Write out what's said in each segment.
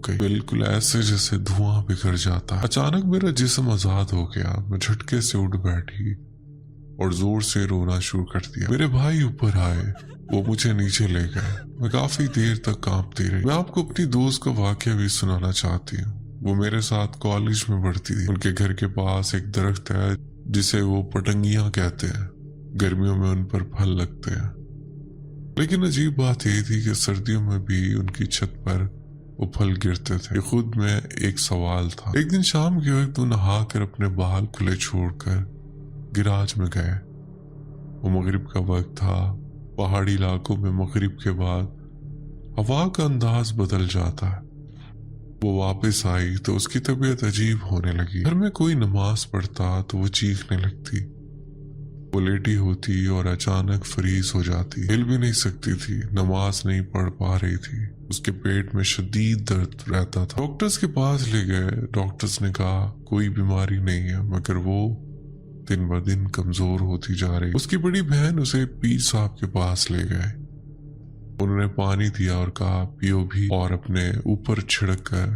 गई, बिल्कुल ऐसे जैसे धुआं बिखर जाता है। अचानक मेरा जिस्म आजाद हो गया। मैं झटके से उठ बैठी और जोर से रोना शुरू कर दिया। मेरे भाई ऊपर आए, वो मुझे नीचे ले गए। मैं काफी देर तक कांपती रही। मैं आपको अपनी दोस्त का वाकया भी सुनाना चाहती हूँ। वो मेरे साथ कॉलेज में पढ़ती थी। उनके घर के पास एक दरख्त है जिसे वो पतंगियां कहते हैं। गर्मियों में उन पर फल लगते हैं, लेकिन अजीब बात यह थी कि सर्दियों में भी उनकी छत पर वो फल गिरते थे। खुद में एक सवाल था। एक दिन शाम के वक्त वो नहा कर अपने बाल खुले छोड़कर गिराज में गए। वो मगरिब का वक्त था। पहाड़ी इलाकों में मगरिब के बाद हवा का अंदाज बदल जाता है। वो वापस आई तो उसकी तबीयत अजीब होने लगी। घर में कोई नमाज पढ़ता तो वो चीखने लगती। वो लेटी होती और अचानक फ्रीज हो जाती। हिल भी नहीं सकती थी, नमाज नहीं पढ़ पा रही थी। उसके पेट में शदीद दर्द रहता था। डॉक्टर्स के पास ले गए। डॉक्टर्स ने कहा कोई बीमारी नहीं है, मगर वो दिन ब दिन कमजोर होती जा रही। उसकी बड़ी बहन उसे पीर साहब के पास ले गए। उन्होंने पानी दिया और कहा पियो भी और अपने ऊपर छिड़क कर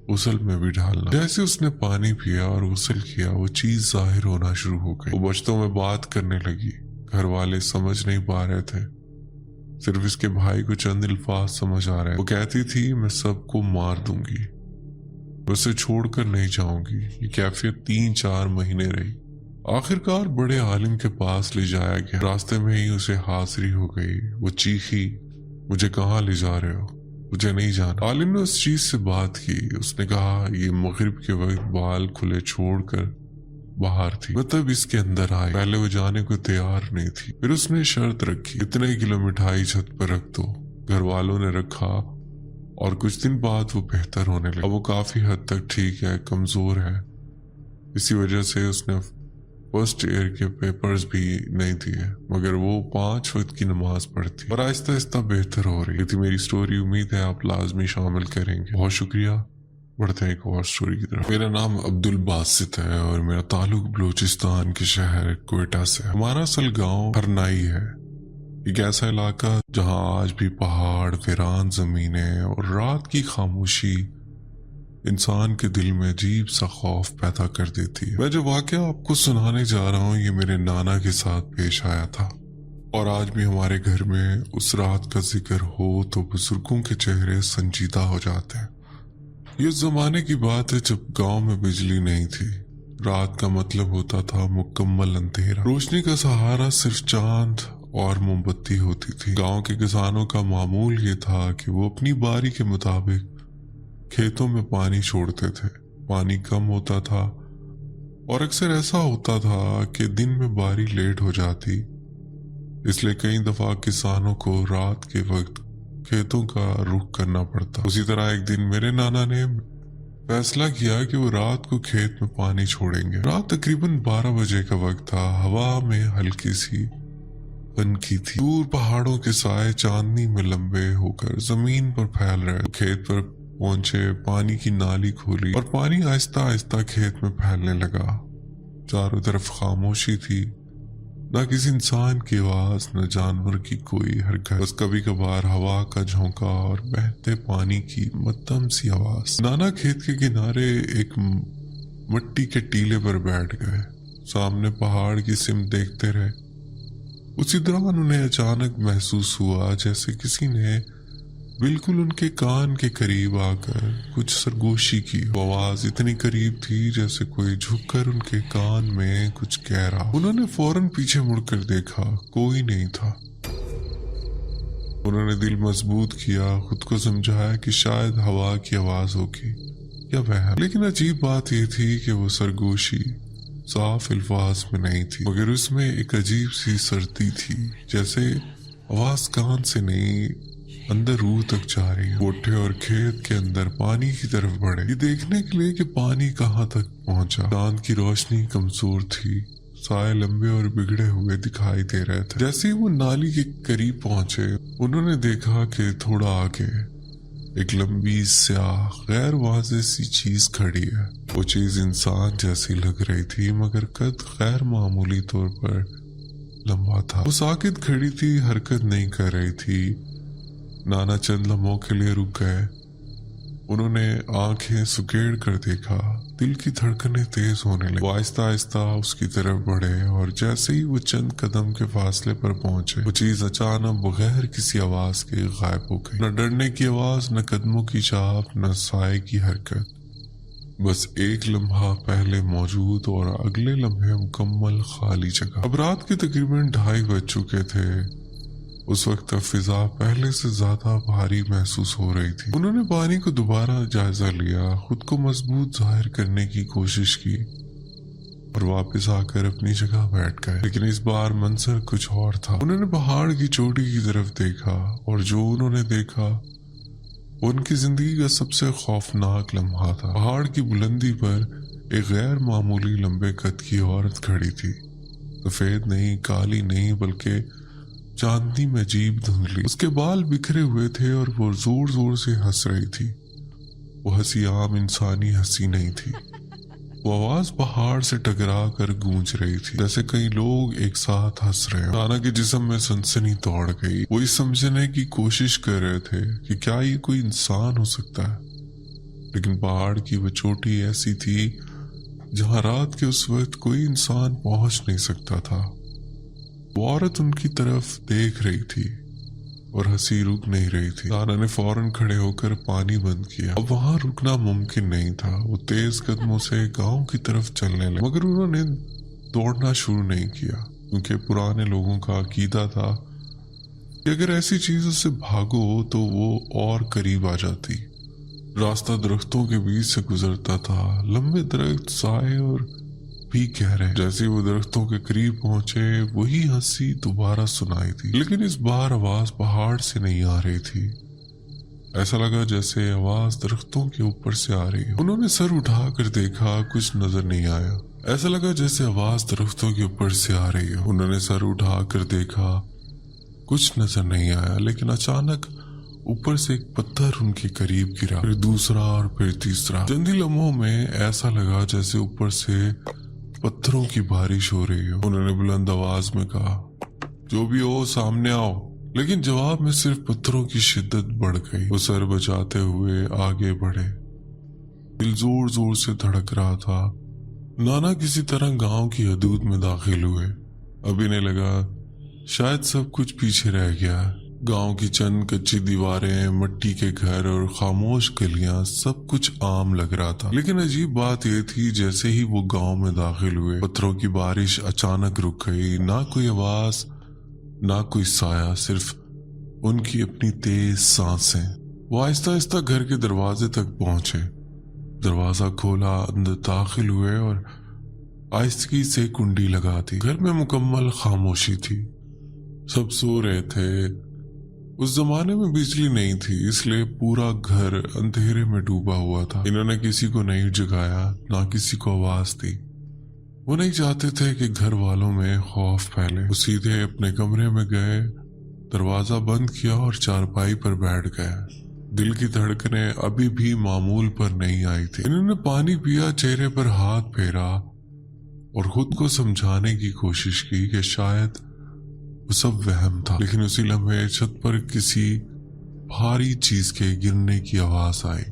गुस्ल में भी डालना। जैसे उसने पानी पिया और गुस्ल किया, वो चीज जाहिर होना शुरू हो गई। वो बच्चों में बात करने लगी। घर वाले समझ नहीं पा रहे थे, सिर्फ इसके भाई को चंद अल्फाज समझ आ रहे। वो कहती थी मैं सबको मार दूंगी, उसे छोड़कर नहीं जाऊंगी। ये कैफियत 3-4 महीने रही। आखिरकार बड़े आलिम के पास ले जाया गया। रास्ते में ही उसे हाजिरी हो गई। वो चीखी मुझे कहाँ ले जा रहे हो, मुझे नहीं जाना। आलिम ने उस चीज से बात की। उसने कहा ये मगरिब के वक्त बाल खुले छोड़कर बाहर थी, मैं तब इसके अंदर आई। पहले वो जाने को तैयार नहीं थी। फिर उसने शर्त रखी इतने किलो मिठाई छत पर रख दो। घर वालों ने रखा और कुछ दिन बाद वो बेहतर होने लगा। अब वो काफी हद तक ठीक है, कमजोर है। इसी वजह से उसने फर्स्ट ईयर के पेपर्स भी नहीं दिए, मगर वो 5 वक्त की नमाज पढ़ती और आहिस्ता आहिस्ता बेहतर हो रही थी। मेरी स्टोरी उम्मीद है आप लाजमी शामिल करेंगे। बहुत शुक्रिया। बढ़ते हैं एक और स्टोरी की तरफ। मेरा नाम अब्दुल बासित है और मेरा ताल्लुक बलूचिस्तान के शहर क्वेटा से है। हमारा असल गांव हरनाई है। एक ऐसा इलाका जहां आज भी पहाड़, वीरान जमीनें और रात की खामोशी इंसान के दिल में अजीब सा खौफ पैदा कर देती है। मैं जो वाकया आपको सुनाने जा रहा हूँ ये मेरे नाना के साथ पेश आया था और आज भी हमारे घर में उस रात का जिक्र हो तो बुजुर्गों के चेहरे संजीदा हो जाते हैं। ये उस जमाने की बात है जब गांव में बिजली नहीं थी। रात का मतलब होता था मुकम्मल अंधेरा। रोशनी का सहारा सिर्फ चांद और मोमबत्ती होती थी। गांव के किसानों का मामूल ये था कि वो अपनी बारी के मुताबिक खेतों में पानी छोड़ते थे। पानी कम होता था और अक्सर ऐसा होता था कि दिन में बारी लेट हो जाती, इसलिए कई दफा किसानों को रात के वक्त खेतों का रुख करना पड़ता। उसी तरह एक दिन मेरे नाना ने फैसला किया कि वो रात को खेत में पानी छोड़ेंगे। रात तकरीबन 12 बजे का वक्त था। हवा में हल्की सी पनकी थी। दूर पहाड़ों के साए चांदनी में लंबे होकर जमीन पर फैल रहे। खेत पर पहुंचे, पानी की नाली खोली और पानी आहिस्ता आहिस्ता खेत में फैलने लगा। चारों तरफ खामोशी थी, न किसी इंसान की आवाज, न जानवर की कोई हरकत, बस कभी कभार हवा का झोंका और बहते पानी की मध्यम सी आवाज। नाना खेत के किनारे एक मिट्टी के टीले पर बैठ गए, सामने पहाड़ की सिमत देखते रहे। उसी दौरान उन्हें अचानक महसूस हुआ जैसे किसी ने बिल्कुल उनके कान के करीब आकर कुछ सरगोशी की। आवाज इतनी करीब थी जैसे कोई झुककर उनके कान में कुछ कह रहा। उन्होंने फौरन पीछे मुड़कर देखा, कोई नहीं था। उन्होंने दिल मजबूत किया, खुद को समझाया कि शायद हवा की आवाज होगी या वहम। लेकिन अजीब बात यह थी कि वो सरगोशी साफ अल्फाज में नहीं थी, मगर उसमें एक अजीब सी सर्दी थी, जैसे आवाज कान से नहीं अंदर रूह तक जा रही है। कोठे और खेत के अंदर पानी की तरफ बढ़े, ये देखने के लिए कि पानी कहाँ तक पहुंचा। चांद की रोशनी कमजोर थी, साए लंबे और बिगड़े हुए दिखाई दे रहे थे। जैसे ही वो नाली के करीब पहुंचे, उन्होंने देखा कि थोड़ा आगे एक लंबी स्याह गैर वाज़ेह सी चीज खड़ी है। वो चीज इंसान जैसी लग रही थी, मगर कद गैर मामूली तौर पर लंबा था। वो साकित खड़ी थी, हरकत नहीं कर रही थी। नाना चंद लम्हों के लिए रुक गए। उन्होंने आंखें सुकेड़ कर देखा। दिल की धड़कनें तेज होने लगी। वो आहिस्ता आहिस्ता उसकी तरफ बढ़े और जैसे ही वो चंद कदम के फासले पर पहुंचे, वो चीज अचानक बगैर किसी आवाज के गायब हो गई। न डरने की आवाज, न कदमों की चाप, न साए की हरकत। बस एक लम्हा पहले मौजूद और अगले लम्हे मुकम्मल खाली जगह। अब रात के तकरीबन 2:30 बज चुके थे। उस वक्त फिजा पहले से ज्यादा भारी महसूस हो रही थी। उन्होंने पानी को दोबारा जायजा लिया, खुद को मजबूत जाहिर करने की कोशिश की और वापस आकर अपनी जगह बैठ गए। लेकिन इस बार मंजर कुछ और था। उन्होंने पहाड़ की चोटी की तरफ देखा और जो उन्होंने देखा वो उनकी जिंदगी का सबसे खौफनाक लम्हा था। पहाड़ की बुलंदी पर एक गैर मामूली लंबे कद की औरत खड़ी थी। सफेद नहीं, काली नहीं, बल्कि चांदनी में अजीब धुंधली। उसके बाल बिखरे हुए थे और वो जोर जोर से हंस रही थी। वो हंसी आम इंसानी हंसी नहीं थी। वो आवाज पहाड़ से टकरा कर गूंज रही थी, जैसे कई लोग एक साथ हंस रहे हैं। नाना के जिस्म में सनसनी दौड़ गई। वो ये समझने की कोशिश कर रहे थे कि क्या ये कोई इंसान हो सकता है, लेकिन पहाड़ की वो चोटी ऐसी थी जहां रात के उस वक्त कोई इंसान पहुंच नहीं सकता था। वो औरत उनकी तरफ देख रही थी और हंसी रुक नहीं रही थी। नाना ने फौरन खड़े होकर पानी बंद किया। अब वहां रुकना मुमकिन नहीं था। वो तेज कदमों से गांव की तरफ चलने लगे, मगर उन्होंने दौड़ना शुरू नहीं किया, क्योंकि पुराने लोगों का अकीदा था कि अगर ऐसी चीजों से भागो तो वो और करीब आ जाती। रास्ता दरख्तों के बीच से गुजरता था। लंबे दरख्त, साए और भी गहरे। जैसे वो दरख्तों के करीब पहुंचे, वही हंसी दोबारा सुनाई थी, लेकिन इस बार आवाज पहाड़ से नहीं आ रही थी। ऐसा लगा जैसे आवाज दरख्तों के ऊपर से आ रही हो। उन्होंने सर उठाकर देखा, कुछ नजर नहीं आया। ऐसा लगा जैसे आवाज दरख्तों के ऊपर से आ रही हो। उन्होंने सर उठाकर देखा, कुछ नजर नहीं आया। लेकिन अचानक ऊपर से एक पत्थर उनके करीब गिरा, फिर दूसरा और फिर तीसरा। चंद ही लम्हों में ऐसा लगा जैसे ऊपर से पत्थरों की बारिश हो रही हो। उन्होंने बुलंद आवाज में कहा, जो भी हो सामने आओ। लेकिन जवाब में सिर्फ पत्थरों की शिद्दत बढ़ गई। वो सर बचाते हुए आगे बढ़े। दिल जोर जोर से धड़क रहा था। नाना किसी तरह गांव की हदूद में दाखिल हुए। अब इन्हें लगा शायद सब कुछ पीछे रह गया। गांव की चंद कच्ची दीवारें, मिट्टी के घर और खामोश गलियां, सब कुछ आम लग रहा था। लेकिन अजीब बात यह थी, जैसे ही वो गांव में दाखिल हुए, पत्थरों की बारिश अचानक रुक गई। ना कोई आवाज, ना कोई साया, सिर्फ उनकी अपनी तेज सांसें। वो आहिस्ता आहिस्ता घर के दरवाजे तक पहुंचे। दरवाजा खोला, अंदर दाखिल हुए और आहिस्तगी से कुंडी लगा दी। घर में मुकम्मल खामोशी थी। सब सो रहे थे। उस जमाने में बिजली नहीं थी, इसलिए पूरा घर अंधेरे में डूबा हुआ था। इन्होंने किसी को नहीं जगाया, ना किसी को आवाज दी। वो नहीं चाहते थे कि घर वालों में खौफ फैले। वो सीधे अपने कमरे में गए, दरवाजा बंद किया और चारपाई पर बैठ गए। दिल की धड़कनें अभी भी मामूल पर नहीं आई थी। इन्होंने पानी पिया, चेहरे पर हाथ फेरा और खुद को समझाने की कोशिश की कि शायद वो सब वहम था। लेकिन उसी लम्हे छत पर किसी भारी चीज के गिरने की आवाज आई।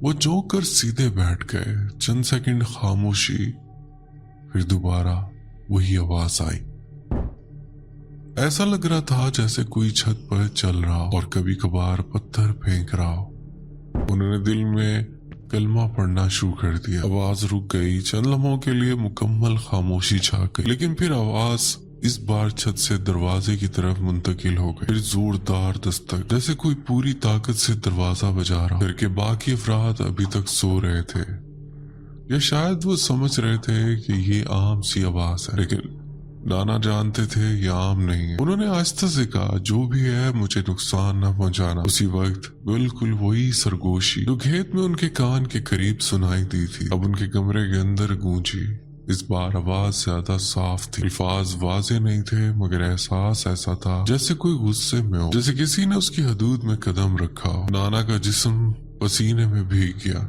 वो चौंक कर सीधे बैठ गए। चंद सेकंड खामोशी, फिर दोबारा वही आवाज आई। ऐसा लग रहा था जैसे कोई छत पर चल रहा और कभी कभार पत्थर फेंक रहा हो। उन्होंने दिल में कलमा पढ़ना शुरू कर दिया। आवाज रुक गई। चंद लम्हों के लिए मुकम्मल खामोशी छा गई। लेकिन फिर आवाज इस बार छत से दरवाजे की तरफ मुंतकिल हो गई। फिर जोरदार दस्तक, जैसे कोई पूरी ताकत से दरवाजा बजा रहा। घर के बाकी अफराद अभी तक सो रहे थे, या शायद वो समझ रहे थे कि ये आम सी आवाज है, लेकिन नाना जानते थे ये आम नहीं है। उन्होंने आहिस्ता से कहा, जो भी है मुझे नुकसान न पहुंचाना। उसी वक्त बिल्कुल वही सरगोशी जो खेत में उनके कान के करीब सुनाई दी थी, अब उनके कमरे के अंदर गूंजी। इस बार आवाज ज्यादा साफ थी। अल्फाज वाजे नहीं थे, मगर एहसास ऐसा था जैसे कोई गुस्से में हो, जैसे किसी ने उसकी हदूद में कदम रखा हो। नाना का जिस्म पसीने में भीग गया।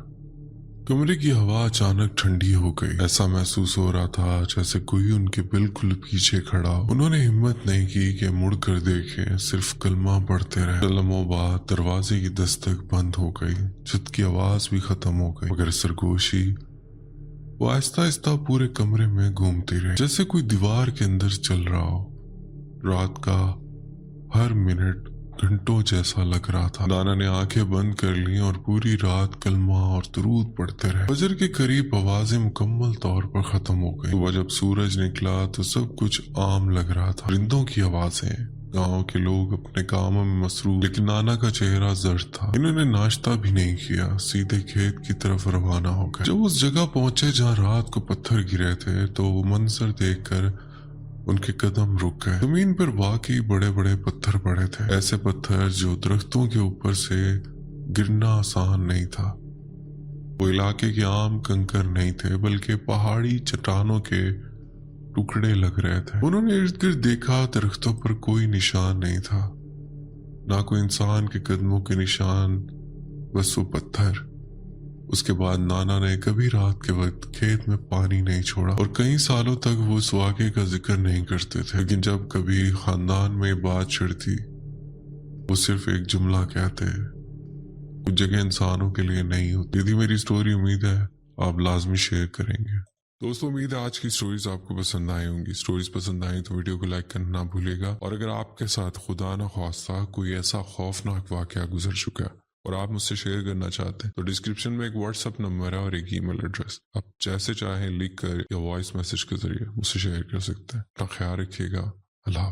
कमरे की हवा अचानक ठंडी हो गई। ऐसा महसूस हो रहा था जैसे कोई उनके बिल्कुल पीछे खड़ा हो। उन्होंने हिम्मत नहीं की कि मुड़ कर देखें, सिर्फ कलमा पढ़ते रहे। लम्हों बाद दरवाजे की दस्तक बंद हो गई, छत की आवाज भी खत्म हो गई, मगर सरगोशी वो आहिस्ता आहिस्ता पूरे कमरे में घूमती रही, जैसे कोई दीवार के अंदर चल रहा हो। रात का हर मिनट घंटों जैसा लग रहा था। नाना ने आंखें बंद कर ली और पूरी रात कलमा और दुरूद पढ़ते रहे। फजर के करीब आवाजें मुकम्मल तौर पर खत्म हो गई। सुबह जब सूरज निकला तो सब कुछ आम लग रहा था। परिंदों की आवाजें, गांव के लोग अपने कामों में मसरूफ, लेकिन नाना का चेहरा जर्द था। इन्होंने नाश्ता भी नहीं किया, सीधे खेत की तरफ रवाना हो गए। जब उस जगह पहुंचे जहाँ रात को पत्थर गिरे थे तो वो मंजर देखकर उनके कदम रुक गए। जमीन पर वाकई बड़े बड़े पत्थर पड़े थे, ऐसे पत्थर जो दरख्तों के ऊपर से गिरना आसान नहीं था। वो इलाके के आम कंकर नहीं थे, बल्कि पहाड़ी चट्टानों के टुकड़े लग रहे थे। उन्होंने इर्द गिर्द देखा, दरख्तों पर कोई निशान नहीं था, ना कोई इंसान के कदमों के निशान, बस वो पत्थर। उसके बाद नाना ने कभी रात के वक्त खेत में पानी नहीं छोड़ा और कई सालों तक वो उस वाक़े का जिक्र नहीं करते थे। लेकिन जब कभी खानदान में बात छिड़ती, वो सिर्फ एक जुमला कहते, कुछ जगह इंसानों के लिए नहीं होती। यदि मेरी स्टोरी उम्मीद है आप लाजमी शेयर करेंगे। दोस्तों, उम्मीद है आज की स्टोरीज आपको पसंद आई होंगी। स्टोरीज पसंद आई तो वीडियो को लाइक करना ना भूलिएगा। और अगर आपके साथ खुदा न ख्वास्ता कोई ऐसा खौफनाक वाक़या गुजर चुका है और आप मुझसे शेयर करना चाहते हैं तो डिस्क्रिप्शन में एक व्हाट्सएप नंबर है और एक ईमेल एड्रेस, आप जैसे चाहें लिख कर या वॉइस मैसेज के जरिए मुझसे शेयर कर सकते हैं। अपना ख्याल रखिएगा। अल्लाह।